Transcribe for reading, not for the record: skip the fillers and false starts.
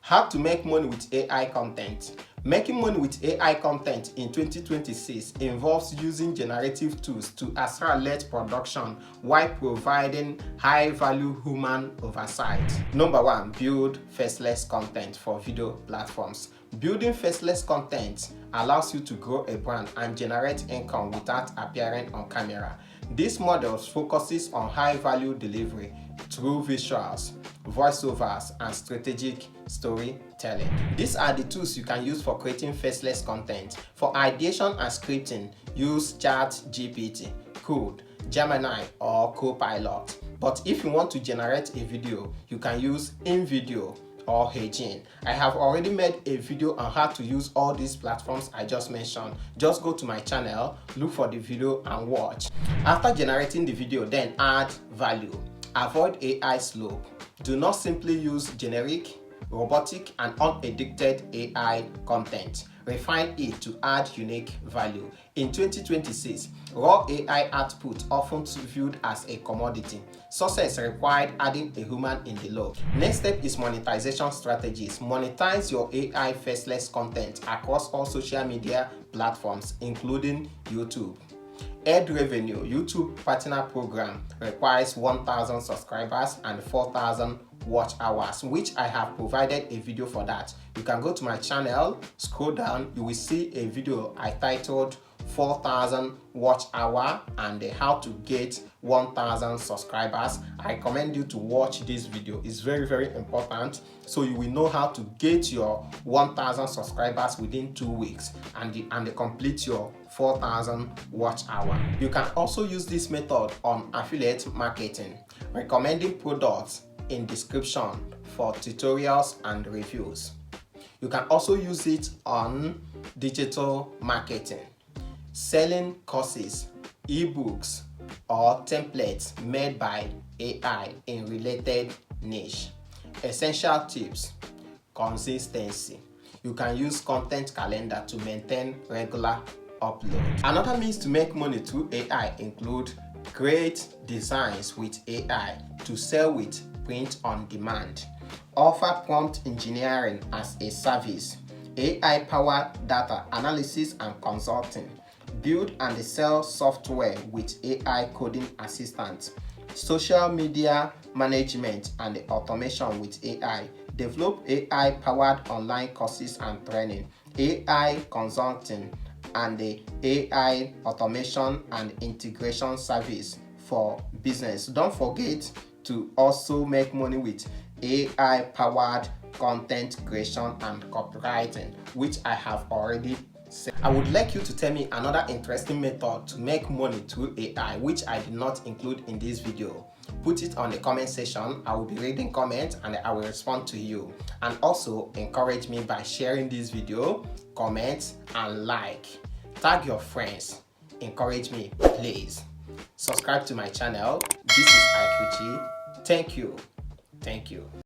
How to make money with AI content. Making money with AI content in 2026 involves using generative tools to accelerate production while providing high-value human oversight. Number 1. Build faceless content for video platforms. Building faceless content allows you to grow a brand and generate income without appearing on camera. This model focuses on high-value delivery through visuals, voiceovers, and strategic storytelling. These are the tools you can use for creating faceless content. For ideation and scripting, use ChatGPT, Claude, Gemini, or Copilot. But if you want to generate a video, you can use Invideo or HeyGen. I have already made a video on how to use all these platforms I just mentioned. Just go to my channel, look for the video and watch. After generating the video, then add value. Avoid AI Slop. Do not simply use generic, robotic, and unedited AI content. Refine it to add unique value. In 2026, raw AI output often viewed as a commodity. Success required adding a human in the loop. Next step is monetization strategies. Monetize your AI faceless content across all social media platforms, including YouTube. Ad revenue. YouTube partner program requires 1,000 subscribers and 4,000 watch hours, which I have provided a video for that. You can go to my channel, scroll down, you will see a video I titled 4,000 watch hour and how to get 1,000 subscribers. I recommend you to watch this video. It's very important, so you will know how to get your 1,000 subscribers within 2 weeks and complete your 4,000 watch hour. You can also use this method on affiliate marketing, recommending products in description for tutorials and reviews. You can also use it on digital marketing, selling courses, ebooks, or templates made by AI in related niche. Essential tips: consistency. You can use content calendar to maintain regular upload. Another means to make money through AI include create designs with AI to sell with print on demand. Offer prompt engineering as a service. AI-powered data analysis and consulting. Build and sell software with AI coding assistant. Social media management and automation with AI. Develop AI-powered online courses and training. AI consulting and the AI automation and integration service for business. Don't forget to also make money with AI-powered content creation and copywriting, which I have already said. I would like you to tell me another interesting method to make money through AI, which I did not include in this video. Put it on the comment section. I will be reading comments and I will respond to you. And also encourage me by sharing this video, comment, and like. Tag your friends. Encourage me, please. Subscribe to my channel. This is IQG. Thank you.